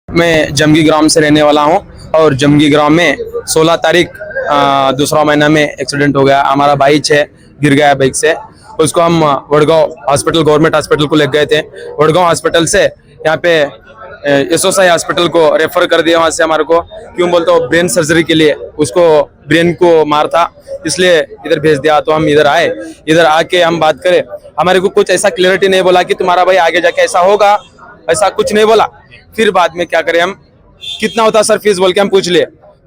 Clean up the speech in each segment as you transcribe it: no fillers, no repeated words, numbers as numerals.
मैं जमगी ग्राम से रहने वाला हूं और जमगी ग्राम में 16 तारीख दूसरा महीना में एक्सीडेंट हो गया। हमारा भाई गिर गया बाइक से। उसको हम वडगांव हॉस्पिटल, गवर्नमेंट हॉस्पिटल को ले गए थे। वडगांव हॉस्पिटल से यहाँ पे एसोसाई हॉस्पिटल को रेफर कर दिया। वहां से हमारे को क्यों बोलते हो ब्रेन सर्जरी के लिए, उसको ब्रेन को मार था इसलिए इधर भेज दिया। तो हम इधर आए, इधर आके हम बात करें। हमारे को कुछ ऐसा क्लियरिटी नहीं बोला कि तुम्हारा भाई आगे जाके ऐसा होगा, ऐसा कुछ नहीं बोला। फिर बाद में क्या करें हम, कितना होता सर फीस बोल के हम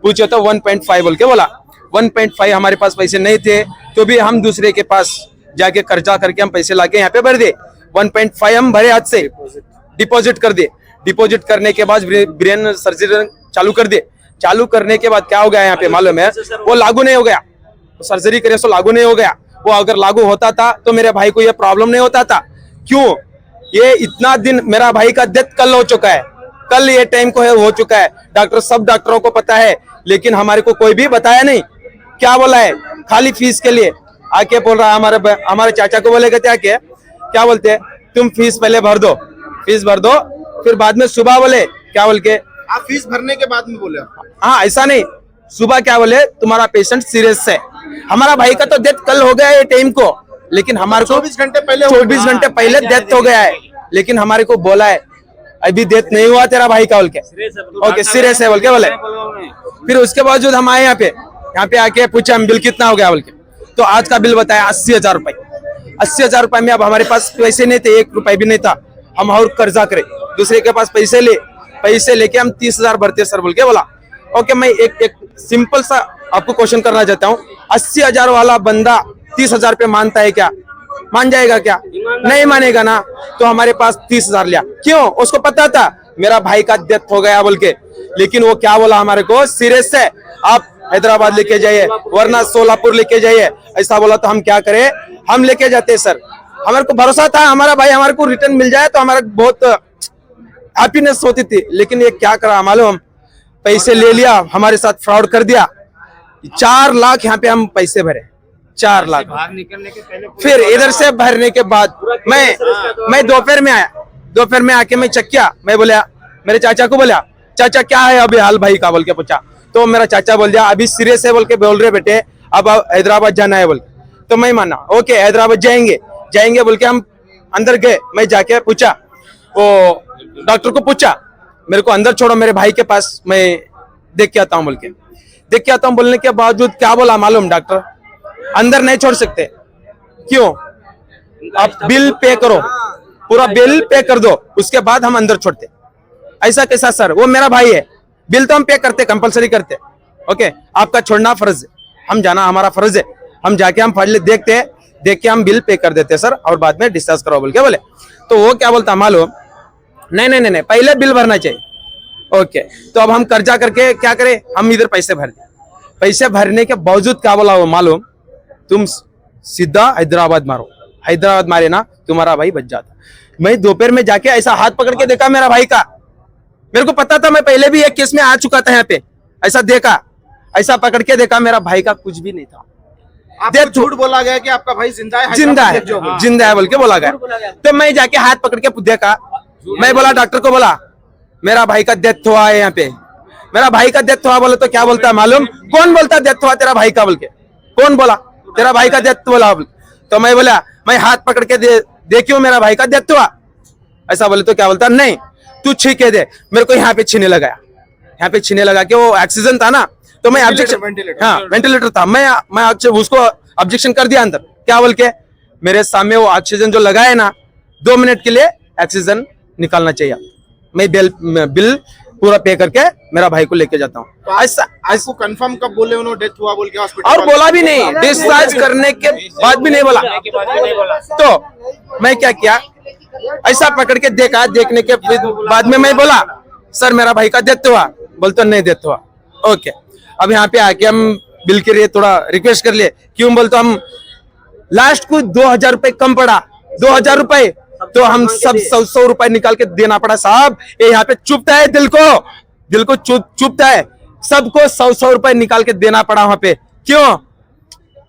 पूछे तो 1.5 बोल के बोला। 1.5 हमारे पास पैसे नहीं थे तो भी हम दूसरे के पास जाके खर्चा करके हम पैसे लाके यहाँ पे भर दे। 1.5 हम भरे हाथ से, डिपॉजिट कर दे। डिपॉजिट करने के बाद ब्रेन सर्जरी चालू कर दे। चालू करने के बाद क्या हो गया यहाँ पे मालूम है, वो लागू नहीं हो गया। सर्जरी करे तो लागू नहीं हो गया। वो अगर लागू होता था तो मेरे भाई को ये प्रॉब्लम नहीं होता था। क्यों, ये इतना दिन मेरा भाई का डेथ कल हो चुका है, कल ये टाइम को हो चुका है। डॉक्टर, सब डॉक्टरों को पता है, लेकिन हमारे को कोई भी बताया नहीं। क्या बोला है, खाली फीस के लिए आके बोल रहा है। हमारे चाचा को बोले कहते आके, क्या बोलते, तुम फीस पहले भर दो, फीस भर दो, फिर बाद में सुबह बोले क्या बोल के, आप फीस भरने के बाद में बोले? हाँ, ऐसा नहीं, सुबह क्या बोले, तुम्हारा पेशेंट सीरियस है। हमारा भाई का तो डेथ कल हो गया है टाइम को, लेकिन हमारे को 24 घंटे पहले 24 घंटे पहले डेथ हो गया है, लेकिन हमारे को बोला है अभी डेथ नहीं हुआ तेरा भाई का बोल के। ओके, सीरियस है बोल के बोले। फिर उसके बावजूद हम आए यहाँ पे आके पूछा हम बिल कितना हो गया बोल के। तो आज का बिल बताया 80,000 रुपए। 80,000 रुपए में अब हमारे पास पैसे नहीं थे, 1 रुपए भी नहीं था। हम और कर्जा करे, दूसरे के पास पैसे लेके हम 30,000 भरते सर बोल के बोला। ओके, मैं एक सिंपल सा आपको क्वेश्चन करना चाहता हूँ। 80,000 वाला बंदा 30,000 पे मानता है क्या? मान जाएगा क्या? नहीं मानेगा ना। तो हमारे पास 30,000 लिया। क्यों? उसको पता था मेरा भाई का डेथ हो गया बोल के। लेकिन वो क्या बोला हमारे को, सीरियस है, आप हैदराबाद लेके जाइए वरना सोलापुर लेके जाइए। ऐसा बोला तो हम क्या करें, हम लेके जाते सर। हमारे को भरोसा था हमारा भाई हमारे को रिटर्न मिल जाए तो हमारा बहुत हैप्पीनेस होती थी। लेकिन ये क्या करा मालूम, पैसे ले लिया, हमारे साथ फ्रॉड कर दिया। 4 लाख यहाँ पे हम पैसे भरे, 4 लाख। फिर इधर से भरने के बाद मैं दोपहर में आया। दोपहर में आके मैं चेक किया, मैं बोला मेरे चाचा को, बोला चाचा क्या है अभी हाल भाई का बोल के पूछा। तो मेरा चाचा बोल दिया अभी सीरियस है बोल के बोल रहे बेटे, अब हैदराबाद जाना है बोल के। तो मैं माना ओके हैदराबाद जाएंगे बोल के हम अंदर गए। मैं जाके पूछा, वो डॉक्टर को पूछा मेरे को अंदर छोड़ो मेरे भाई के पास, मैं देख के आता हूँ बोल के। देख के आता हूँ बोलने के बावजूद क्या बोला मालूम, डॉक्टर अंदर नहीं छोड़ सकते। क्यों? आप बिल पे करो, पूरा बिल पे कर दो, उसके बाद हम अंदर छोड़ते। ऐसा कैसा सर, वो मेरा भाई है, बिल तो हम पे करते, कंपलसरी करते। ओके, आपका छोड़ना फर्ज है, हम जाना हमारा फर्ज है। हम जाके हम फाइल देख के हम बिल पे कर देते सर, और बाद में डिस्चार्ज करो बोल के बोले। तो वो क्या बोलता मालूम, नहीं, पहले बिल भरना चाहिए। ओके, तो अब हम कर्जा करके क्या करें, हम इधर पैसे भर दिए। पैसे भरने के बावजूद क्या बोला वो मालूम, तुम सीधा हैदराबाद मारो, हैदराबाद मारे ना तुम्हारा भाई बच जाता। मैं दोपहर में जाके ऐसा हाथ पकड़ के देखा मेरा भाई का, मेरे को पता था मैं पहले भी एक केस में आ चुका था यहाँ पे। ऐसा देखा, ऐसा पकड़ के देखा, मेरा भाई का कुछ भी नहीं था। आपको झूठ बोला गया कि आपका भाई जिंदा है बोल के बोला गया। तो मैं जाके हाथ पकड़ के देखा, मैं बोला डॉक्टर को, बोला मेरा भाई का डेथ हुआ है यहाँ पे, मेरा भाई का डेथ हुआ। बोले तो क्या बोलता है मालूम, कौन बोलता डेथ हुआ तेरा भाई का बोल के, कौन बोला तेरा भाई का डेथ बोला? तो मैं बोला मैं हाथ पकड़ के देखियो मेरा भाई का डेथ हुआ, ऐसा बोले तो क्या बोलता, नहीं तू छीके दे। मेरे को यहाँ पे छीने लगाया, यहाँ पे छीने लगा कि वो ऑक्सीजन था ना, तो मैं ऑब्जेक्शन, हाँ वेंटिलेटर था, मैं उसको ऑब्जेक्शन कर दिया अंदर। क्या बोल के, मेरे सामने वो ऑक्सीजन जो लगा है ना, 2 मिनट के लिए ऑक्सीजन निकालना चाहिए। मैं बिल पूरा पे करके मेरा भाई को लेके जाता हूँ। तो ऐसा आपको कंफर्म कब बोले उन्होंने डेथ हुआ बोल के हॉस्पिटल? और बोला भी नहीं, डिस्चार्ज करने के बाद भी नहीं बोला। तो मैं क्या किया, ऐसा पकड़ के देखा, देखने के बाद में मैं बोला सर मेरा भाई का डेथ हुआ, बोलते नहीं डेथ हुआ। ओके, अब यहाँ पे आके हम बिल के लिए थोड़ा रिक्वेस्ट कर लिए, क्यों बोल तो हम लास्ट को 2000 रुपए कम पड़ा, 2000 रुपए तो हम सब 100 रुपए निकाल के देना पड़ा। साहब ये यहाँ पे चुभता है, दिल को चुभता है, सबको 100 रुपए निकाल के देना पड़ा वहां पे। क्यों?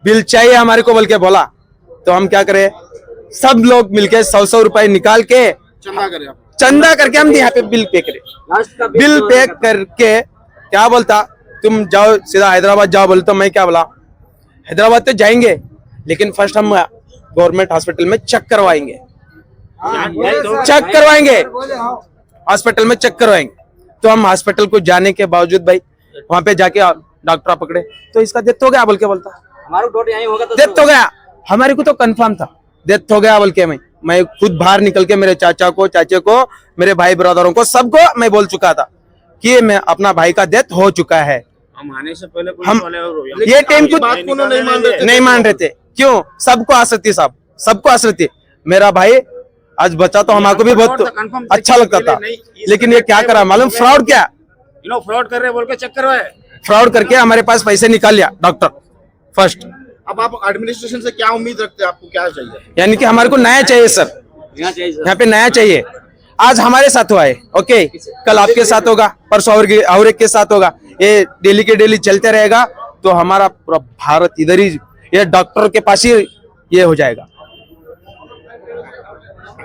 बिल चाहिए हमारे को बोल के बोला, तो हम क्या करें, सब लोग मिलके 100 रुपए निकाल के चंदा करके हम यहाँ पे बिल पे करें। बिल पे करके क्या बोलता, तुम जाओ सीधा हैदराबाद जाओ, बोले तो मैं क्या बोला, हैदराबाद तो जाएंगे लेकिन फर्स्ट हम गवर्नमेंट हॉस्पिटल में चेक करवाएंगे, हॉस्पिटल में चेक करवाएंगे। तो हम हॉस्पिटल को जाने के बावजूद भाई वहां पे जाके डॉक्टर पकड़े तो इसका डेथ हो गया बोल के बोलता, डेथ हो गया, हमारे को तो कंफर्म था डेथ हो गया बोल के। मैं खुद बाहर निकल के मेरे चाचा को, चाचे को, मेरे भाई ब्रदरों को, सबको मैं बोल चुका था कि मैं अपना भाई का डेथ हो चुका है। हम आने से पहले हम ये टाइम को नहीं मान रहे थे। क्यों? सबको आसक्ति साहब, सबको आसक्ति। मेरा भाई आज बचा तो हमारे को भी बहुत अच्छा लगता था, लेकिन ये क्या करा मालूम, फ्रॉड किया, फ्रॉड कर रहे बोल के चेक करवाए, फ्रॉड करके हमारे पास पैसे निकाल लिया डॉक्टर फर्स्ट। अब आप एडमिनिस्ट्रेशन से क्या उम्मीद रखते हैं, आपको क्या चाहिए? यानी कि हमारे को नया चाहिए सर, यहाँ पे नया चाहिए। आज हमारे साथ हुआ है, ओके, कल आपके साथ होगा, परसों और एक के साथ होगा, ये डेली के डेली चलते रहेगा तो हमारा पूरा भारत इधर ही ये डॉक्टर के पास ही ये हो जाएगा।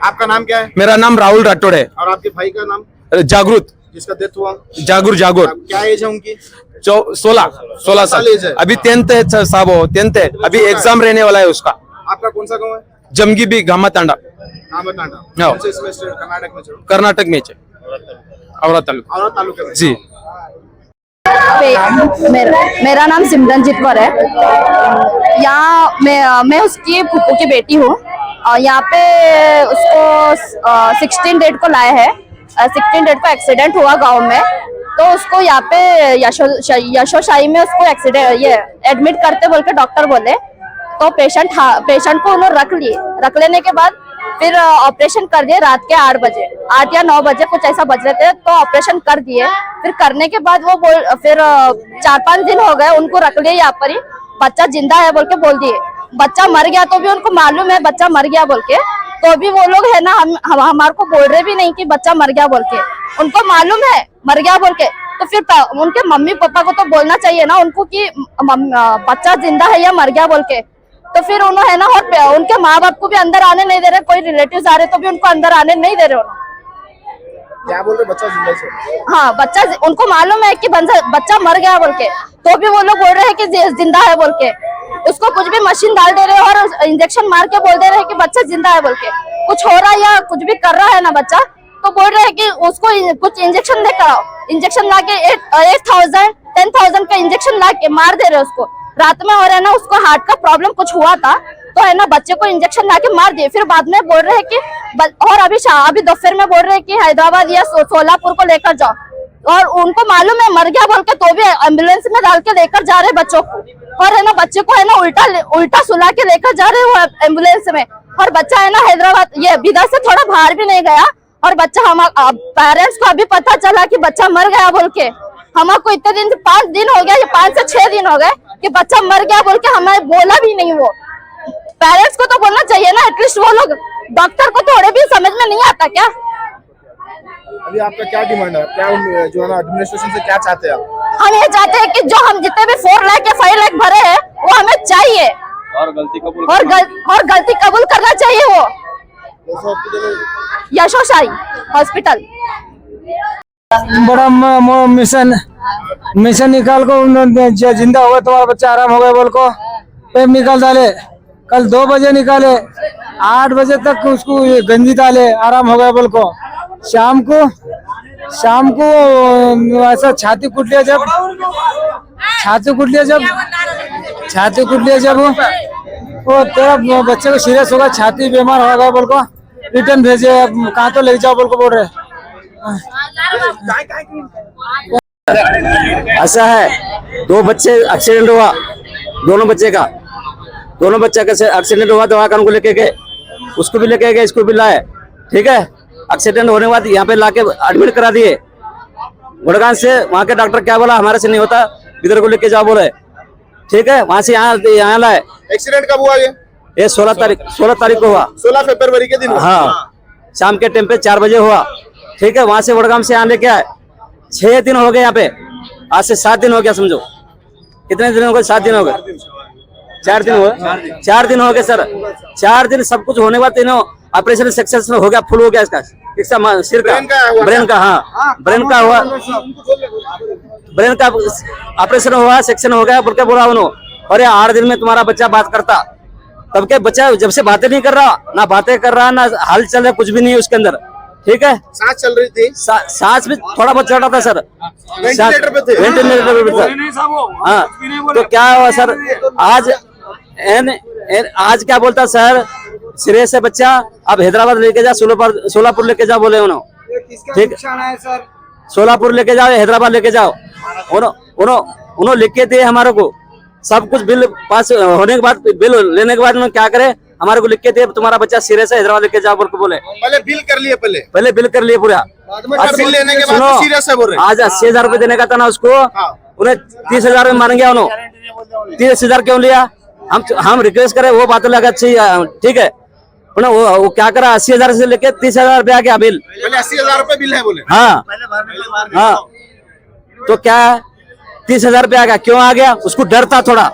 आपका नाम क्या है? मेरा नाम राहुल राठौड़ है। और आपके भाई का नाम? जागृत, जिसका डेथ हुआ? जागुर। क्या एज है उनकी? 16 साल एज है। अभी 10th है साहब, वो 10th है, अभी एग्जाम रहने वाला है उसका। आपका कौन सा गाँव है? जमगी भी गामा तांडा, कर्नाटक में औरा तालुका जी। मेरा नाम सिमरनजीत कौर है। यहाँ मैं उसकी फूफू की बेटी हूँ और यहाँ पे उसको 16 डेट को लाया है। 16 डेट को एक्सीडेंट हुआ गांव में, तो उसको यहाँ पे यशोशाही में उसको एक्सीडेंट ये एडमिट करते बोल के डॉक्टर बोले, तो पेशेंट को उन्होंने रख लेने के बाद फिर ऑपरेशन कर दिए रात के 8 बजे, 8 या 9 बजे कुछ ऐसा बज रहे थे, तो ऑपरेशन कर दिए। फिर करने के बाद वो फिर 4-5 दिन हो गए उनको रख लिए यहाँ पर ही, बच्चा जिंदा है बोल के बोल दिए। बच्चा मर गया तो भी उनको मालूम है बच्चा मर गया बोल के, तो भी वो लोग है ना हमारे को बोल रहे भी नहीं कि बच्चा मर गया बोल के, उनको मालूम है मर गया बोल के। तो फिर उनके मम्मी पापा को तो बोलना चाहिए ना उनको कि बच्चा जिंदा है या मर गया बोल के। तो फिर उन्होंने है ना, और उनके माँ बाप को भी अंदर आने नहीं दे रहे, कोई रिलेटिव्स आ रहे तो भी उनको अंदर आने नहीं दे रहे उन्होंने। क्या बोल रहे बच्चा जिंदा है? हाँ, बच्चा, उनको मालूम है कि बच्चा मर गया बोल के, तो भी वो लोग बोल रहे हैं कि जिंदा है बोल के। उसको कुछ भी मशीन डाल दे रहे और इंजेक्शन मार के बोल दे रहे हैं कि बच्चा जिंदा है बोल के। कुछ हो रहा है या कुछ भी कर रहा है ना बच्चा, तो बोल रहे हैं कि उसको कुछ इंजेक्शन लेकर आओ। इंजेक्शन ला के 8,000 10,000 का इंजेक्शन ला के मार दे रहे उसको रात में। और है ना, उसको हार्ट का प्रॉब्लम कुछ हुआ था, तो है ना बच्चे को इंजेक्शन ला के मार दिए। फिर बाद में बोल रहे हैं कि और अभी दोपहर में बोल रहे हैं कि हैदराबाद या सोलापुर को लेकर जाओ, और उनको मालूम है मर गया बोल के, तो भी एम्बुलेंस में डाल के लेकर जा रहे बच्चों को। और है ना बच्चे को है ना उल्टा सुला के लेकर जा रहे वो एम्बुलेंस में। और बच्चा है ना हैदराबाद ये बिदर से थोड़ा बाहर भी नहीं गया, और बच्चा पेरेंट्स को अभी पता चला कि बच्चा मर गया बोल के। हमको इतने दिन 5 दिन हो गया, ये 5 से 6 दिन हो गए कि बच्चा मर गया बोल के हमें बोला भी नहीं। वो पेरेंट्स को तो बोलना चाहिए ना एटलीस्ट, वो लोग डॉक्टर को थोड़े भी समझ में नहीं आता क्या? अभी आपका क्या डिमांड है, क्या जो है ना एडमिनिस्ट्रेशन से क्या चाहते हैं आप? हम ये चाहते हैं कि जो हम जितने भी 4 लाख या 5 लाख भरे हैं वो हमें चाहिए, और गलती कबूल और गलती कबूल करना चाहिए। वो यशोशाही हॉस्पिटल बड़ा मिशन निकाल को जिंदा हो गया, तुम्हारा बच्चा आराम हो गया बोल को पेप निकाल डाले। कल 2 बजे निकाले, 8 बजे तक उसको गंजी डाले, आराम हो गया बोल को। शाम को ऐसा छाती कूट लिया जब वो तेरा बच्चे को सीरियस होगा, छाती बीमार हो गया बोल को, रिटर्न भेजे, कहाँ तो ले जाओ बोल को बोल रहे। ऐसा है, 2 बच्चे एक्सीडेंट हुआ, दोनों बच्चे का एक्सीडेंट हुआ, दवा खान को लेके गए, उसको भी लेके गए, इसको भी लाए, ठीक है। एक्सीडेंट होने के बाद यहाँ पे लाके एडमिट करा दिए गुड़गांव से। वहाँ के डॉक्टर क्या बोला, हमारे से नहीं होता, इधर को लेके जाओ बोले, ठीक है। वहां से यहाँ लाए। एक्सीडेंट कब हुआ ये? 16 तारीख को हुआ, 16 फरवरी के दिन हुआ। हाँ, शाम के टाइम पे 4 बजे हुआ, ठीक है। वहां से वडगाम से यहाँ लेके आए, 6 दिन हो गए यहाँ पे, आज से 7 दिन हो गया समझो। कितने दिन हो गए? 7 दिन हो गए, 4 दिन हो गए, 4 दिन हो गए सर। 4 दिन सब कुछ होने के बाद तीनों ऑपरेशन सक्सेस हो गया, फुल हो गया इसका सिर का, ब्रेन का, हाँ ब्रेन का हुआ, ब्रेन का ऑपरेशन हुआ, सेक्शन हो गया बोल के बोला उन्होंने। और ये 8 दिन में तुम्हारा बच्चा बात करता, तब के बच्चा जब से बातें नहीं कर रहा, ना बातें कर रहा, ना हाल चल रहा, कुछ भी नहीं है उसके अंदर, ठीक है। सांस चल रही थी, सांस भी थोड़ा बहुत चल रहा था सर, वेंटिलेटर पे थे। वेंटिलेटर पे था, हाँ। तो क्या हुआ सर, आज क्या बोलता सर, सिरे से बच्चा अब हैदराबाद लेके जा, सोलापुर लेके जाओ बोले उन्होंने, ठीक। सोलापुर लेके जाओ, हैदराबाद लेके जाओ, उन्होंने लिख के दिए हमारे को सब कुछ। बिल पास होने के बाद, बिल लेने के बाद उन्होंने क्या करे, हमारे को लिख के दिए तुम्हारा बच्चा सिरे से हैदराबाद लेके जाओ बोल के बोले। पहले बिल कर लिए, पहले बिल कर लिए पूरा, बिल लेने के बाद सीरियस है बोल रहे। आज 80,000 रुपए देने का था ना उसको, उन्हें 30,000 में मान गया उन्होंने। 30,000 क्यों लिया? हम रिक्वेस्ट करे, वो बात लगा अच्छी, ठीक है। वो क्या करा, 80,000 से लेके 30,000 रुपया गया बिल। 80,000 रुपए बिल है बोले। हाँ हाँ, तो क्या 30,000 रुपया आ गया, क्यों आ गया? उसको डर था थोड़ा,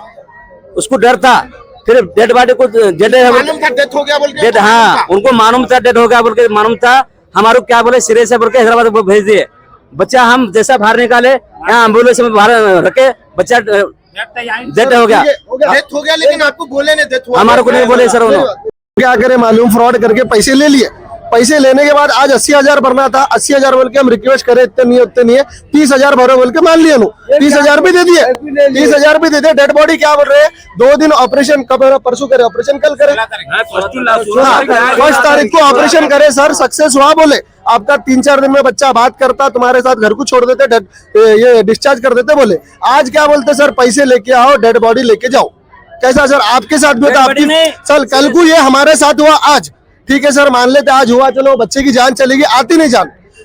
उसको डर था। फिर डेड बॉडी को मालूम था डेथ हो गया बोल के, हाँ उनको मालूम था डेड हो गया बोल के, मालूम था। हमारे क्या बोले, सिरे से बोल के हैदराबाद भेज दिए बच्चा। हम जैसा बाहर निकाले, यहाँ एम्बुलेंस में बाहर रखे, बच्चा डेड हो गया। डेथ हो गया, लेकिन आपको बोले नहीं डेथ हुआ? हमारे को नहीं बोले सर उन्होंने। क्या करे मालूम, फ्रॉड करके पैसे ले लिए। पैसे लेने के बाद आज 80,000 भरना था, 80,000 बोल के हम रिक्वेस्ट करे, इतने नहीं उतने नहीं है, 30,000 भरो बोल के मान लिए। 30,000 भी दे दिए, 30,000 भी दे दिए। डेड बॉडी क्या बोल रहे हैं, 2 दिन ऑपरेशन, कब परसों करे ऑपरेशन, कल करे, 1 तारीख को ऑपरेशन करे सर, सक्सेस हुआ बोले। आपका 3-4 दिन में बच्चा बात करता, तुम्हारे साथ घर को छोड़ देते, ये डिस्चार्ज कर देते बोले। आज क्या बोलते सर, पैसे लेके आओ, डेड बॉडी लेके जाओ। कैसा सर, आपके साथ भी होता, आपकी सर कल को ये हमारे साथ हुआ आज, ठीक है सर, मान लेते आज हुआ, चलो बच्चे की जान चलेगी, आती नहीं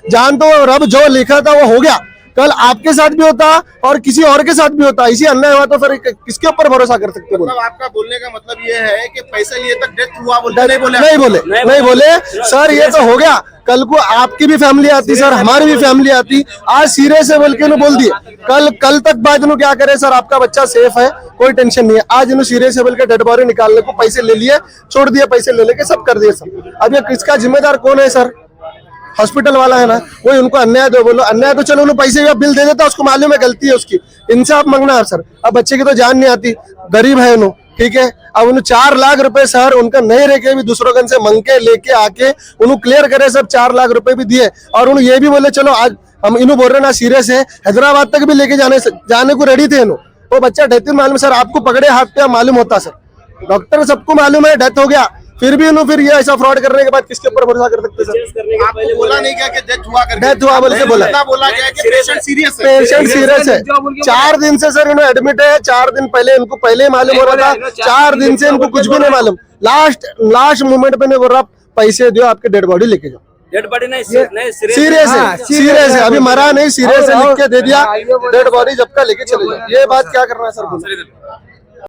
जान तो रब जो लिखा था वो हो गया। कल आपके साथ भी होता और किसी और के साथ भी होता, इसी अन्याय हुआ तो फिर किसके ऊपर भरोसा कर सकते हो? मतलब आपका बोलने का मतलब ये है कि पैसे लिए तक डेथ हुआ बोलते नहीं बोले सर, ये तो हो गया। कल को आपकी भी फैमिली आती सर, हमारी भी फैमिली आती। आज सीरियस है बोल के इन्होंने बोल दिए, कल तक बाद इन्होंने क्या करे सर, आपका बच्चा सेफ है, कोई टेंशन नहीं है। आज इन्होंने सीरियस है बोल के डेड बॉडी निकालने को पैसे ले लिए, छोड़ दिए, पैसे ले लेके सब कर दिए सर। अब ये किसका जिम्मेदार कौन है सर? हॉस्पिटल वाला है ना, कोई उनको अन्याय दो, बोलो अन्याय तो चलो, उन्हें पैसे या बिल दे देता, उसको मालूम है गलती है उसकी, इंसाफ मांगना है सर। अब बच्चे की तो जान नहीं आती, गरीब है उन्होंने, ठीक है। अब उन्हें 4 लाख रुपए सर उनका नहीं रह के भी दूसरों से मंग के लेके आके उन्हें क्लियर करे सब, 4 लाख रुपए भी दिए। और उन्हें ये भी बोले चलो आज हम इन्हों बोल रहे ना सीरियस है, हैदराबाद तक भी लेके जाने को रेडी थे इन्हों। वो बच्चा डेथ मालूम सर, आपको पकड़े हाथ पे मालूम होता सर, डॉक्टर सबको मालूम है डेथ हो गया, फिर भी फिर ये ऐसा फ्रॉड करने के बाद किसके ऊपर भरोसा कर सकते सर? आपको बोला नहीं क्या कि डेथ हुआ करके? डेथ हुआ बोल के बोला क्या कि पेशेंट सीरियस है? पेशेंट सीरियस है। 4 दिन से सर इन्होंने एडमिट है, 4 दिन पहले इनको पहले ही मालूम हो रहा था, 4 दिन से इनको कुछ भी नहीं मालूम। लास्ट मोमेंट पे नहीं बोल रहा पैसे दो, आपके डेड बॉडी लेके जाओ। डेड बॉडी नहीं, सीरियस है, अभी मरा नहीं, सीरियस है, लिख के दे दिया, डेड बॉडी जब का लेके चले जाओ। ये बात क्या करना है सर?